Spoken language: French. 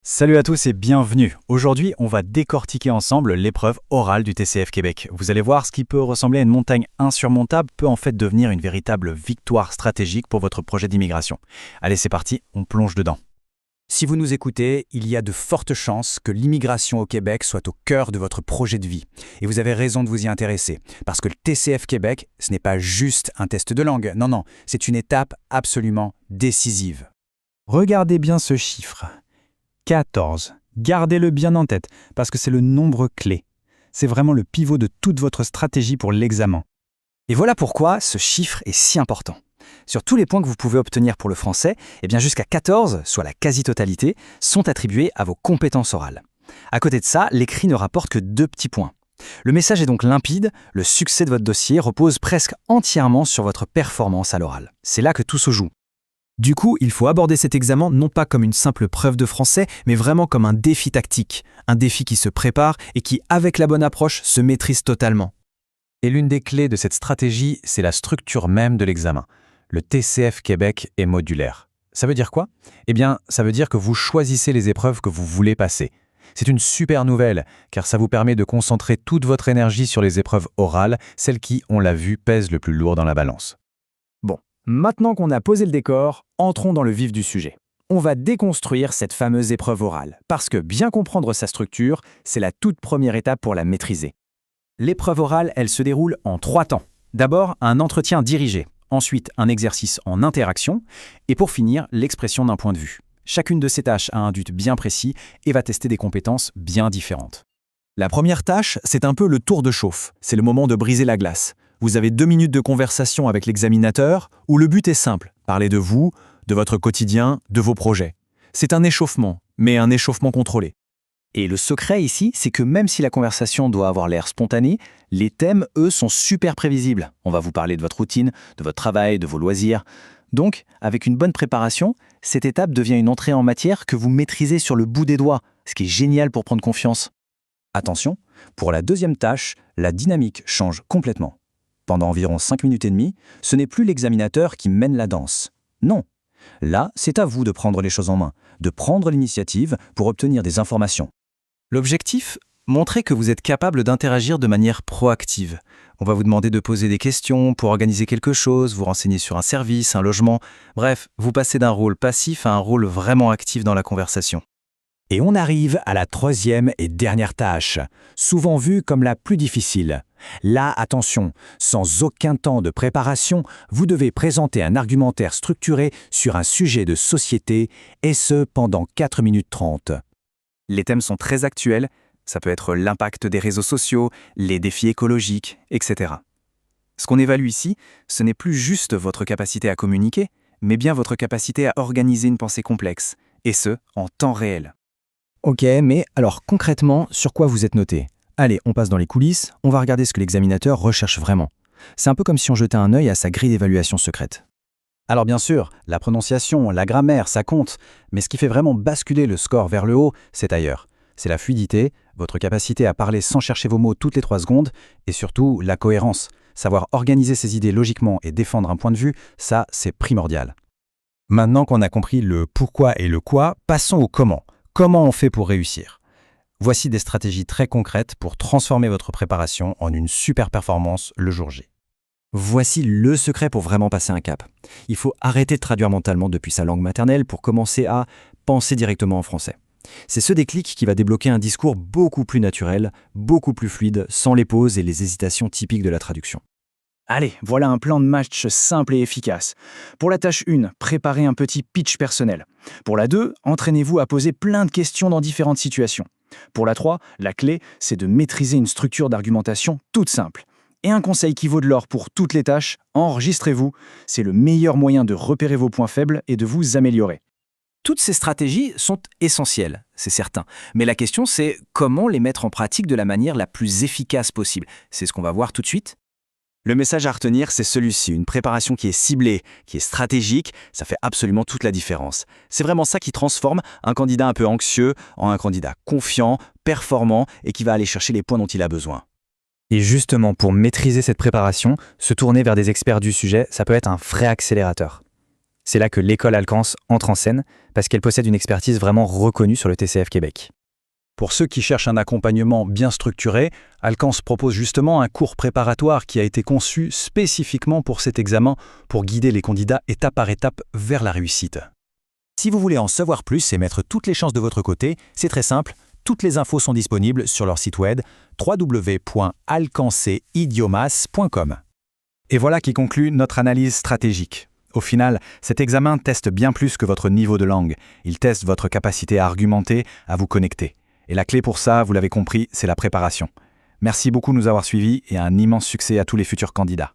Salut à tous et bienvenue. Aujourd'hui, on va décortiquer ensemble l'épreuve orale du TCF Québec. Vous allez voir, ce qui peut ressembler à une montagne insurmontable peut en fait devenir une véritable victoire stratégique pour votre projet d'immigration. Allez, c'est parti, on plonge dedans. Si vous nous écoutez, il y a de fortes chances que l'immigration au Québec soit au cœur de votre projet de vie. Et vous avez raison de vous y intéresser, parce que le TCF Québec, ce n'est pas juste un test de langue, non, c'est une étape absolument décisive. Regardez bien ce chiffre. 14. Gardez-le bien en tête, parce que c'est le nombre clé. C'est vraiment le pivot de toute votre stratégie pour l'examen. Et voilà pourquoi ce chiffre est si important. Sur tous les points que vous pouvez obtenir pour le français, jusqu'à 14, soit la quasi-totalité, sont attribués à vos compétences orales. À côté de ça, l'écrit ne rapporte que 2 petits points. Le message est donc limpide, le succès de votre dossier repose presque entièrement sur votre performance à l'oral. C'est là que tout se joue. Du coup, il faut aborder cet examen non pas comme une simple preuve de français, mais vraiment comme un défi tactique, un défi qui se prépare et qui, avec la bonne approche, se maîtrise totalement. Et l'une des clés de cette stratégie, c'est la structure même de l'examen. Le TCF Québec est modulaire. Ça veut dire quoi ? Ça veut dire que vous choisissez les épreuves que vous voulez passer. C'est une super nouvelle, car ça vous permet de concentrer toute votre énergie sur les épreuves orales, celles qui, on l'a vu, pèsent le plus lourd dans la balance. Maintenant qu'on a posé le décor, entrons dans le vif du sujet. On va déconstruire cette fameuse épreuve orale, parce que bien comprendre sa structure, c'est la toute première étape pour la maîtriser. L'épreuve orale, elle se déroule en 3 temps. D'abord, un entretien dirigé, ensuite un exercice en interaction, et pour finir, l'expression d'un point de vue. Chacune de ces tâches a un but bien précis et va tester des compétences bien différentes. La première tâche, c'est un peu le tour de chauffe. C'est le moment de briser la glace. Vous avez 2 minutes de conversation avec l'examinateur où le but est simple, parler de vous, de votre quotidien, de vos projets. C'est un échauffement, mais un échauffement contrôlé. Et le secret ici, c'est que même si la conversation doit avoir l'air spontanée, les thèmes, eux, sont super prévisibles. On va vous parler de votre routine, de votre travail, de vos loisirs. Donc, avec une bonne préparation, cette étape devient une entrée en matière que vous maîtrisez sur le bout des doigts, ce qui est génial pour prendre confiance. Attention, pour la deuxième tâche, la dynamique change complètement. Pendant environ 5 minutes et demie, ce n'est plus l'examinateur qui mène la danse. Non. Là, c'est à vous de prendre les choses en main, de prendre l'initiative pour obtenir des informations. L'objectif ? Montrer que vous êtes capable d'interagir de manière proactive. On va vous demander de poser des questions pour organiser quelque chose, vous renseigner sur un service, un logement. Bref, vous passez d'un rôle passif à un rôle vraiment actif dans la conversation. Et on arrive à la 3e et dernière tâche, souvent vue comme la plus difficile. Là, attention, sans aucun temps de préparation, vous devez présenter un argumentaire structuré sur un sujet de société, et ce pendant 4 minutes 30. Les thèmes sont très actuels, ça peut être l'impact des réseaux sociaux, les défis écologiques, etc. Ce qu'on évalue ici, ce n'est plus juste votre capacité à communiquer, mais bien votre capacité à organiser une pensée complexe, et ce, en temps réel. Ok, mais alors concrètement, sur quoi vous êtes noté ? Allez, on passe dans les coulisses, on va regarder ce que l'examinateur recherche vraiment. C'est un peu comme si on jetait un œil à sa grille d'évaluation secrète. Alors bien sûr, la prononciation, la grammaire, ça compte, mais ce qui fait vraiment basculer le score vers le haut, c'est ailleurs. C'est la fluidité, votre capacité à parler sans chercher vos mots toutes les 3 secondes, et surtout la cohérence. Savoir organiser ses idées logiquement et défendre un point de vue, ça, c'est primordial. Maintenant qu'on a compris le pourquoi et le quoi, passons au comment. Comment on fait pour réussir ? Voici des stratégies très concrètes pour transformer votre préparation en une super performance le jour J. Voici le secret pour vraiment passer un cap. Il faut arrêter de traduire mentalement depuis sa langue maternelle pour commencer à penser directement en français. C'est ce déclic qui va débloquer un discours beaucoup plus naturel, beaucoup plus fluide, sans les pauses et les hésitations typiques de la traduction. Allez, voilà un plan de match simple et efficace. Pour la tâche 1, préparez un petit pitch personnel. Pour la 2, entraînez-vous à poser plein de questions dans différentes situations. Pour la 3, la clé, c'est de maîtriser une structure d'argumentation toute simple. Et un conseil qui vaut de l'or pour toutes les tâches, enregistrez-vous. C'est le meilleur moyen de repérer vos points faibles et de vous améliorer. Toutes ces stratégies sont essentielles, c'est certain. Mais la question, c'est comment les mettre en pratique de la manière la plus efficace possible. C'est ce qu'on va voir tout de suite. Le message à retenir, c'est celui-ci. Une préparation qui est ciblée, qui est stratégique, ça fait absolument toute la différence. C'est vraiment ça qui transforme un candidat un peu anxieux en un candidat confiant, performant et qui va aller chercher les points dont il a besoin. Et justement, pour maîtriser cette préparation, se tourner vers des experts du sujet, ça peut être un vrai accélérateur. C'est là que l'école Alcance entre en scène, parce qu'elle possède une expertise vraiment reconnue sur le TCF Québec. Pour ceux qui cherchent un accompagnement bien structuré, Alcance propose justement un cours préparatoire qui a été conçu spécifiquement pour cet examen, pour guider les candidats étape par étape vers la réussite. Si vous voulez en savoir plus et mettre toutes les chances de votre côté, c'est très simple. Toutes les infos sont disponibles sur leur site web www.alcanceidiomas.com. Et voilà qui conclut notre analyse stratégique. Au final, cet examen teste bien plus que votre niveau de langue. Il teste votre capacité à argumenter, à vous connecter. Et la clé pour ça, vous l'avez compris, c'est la préparation. Merci beaucoup de nous avoir suivis et un immense succès à tous les futurs candidats.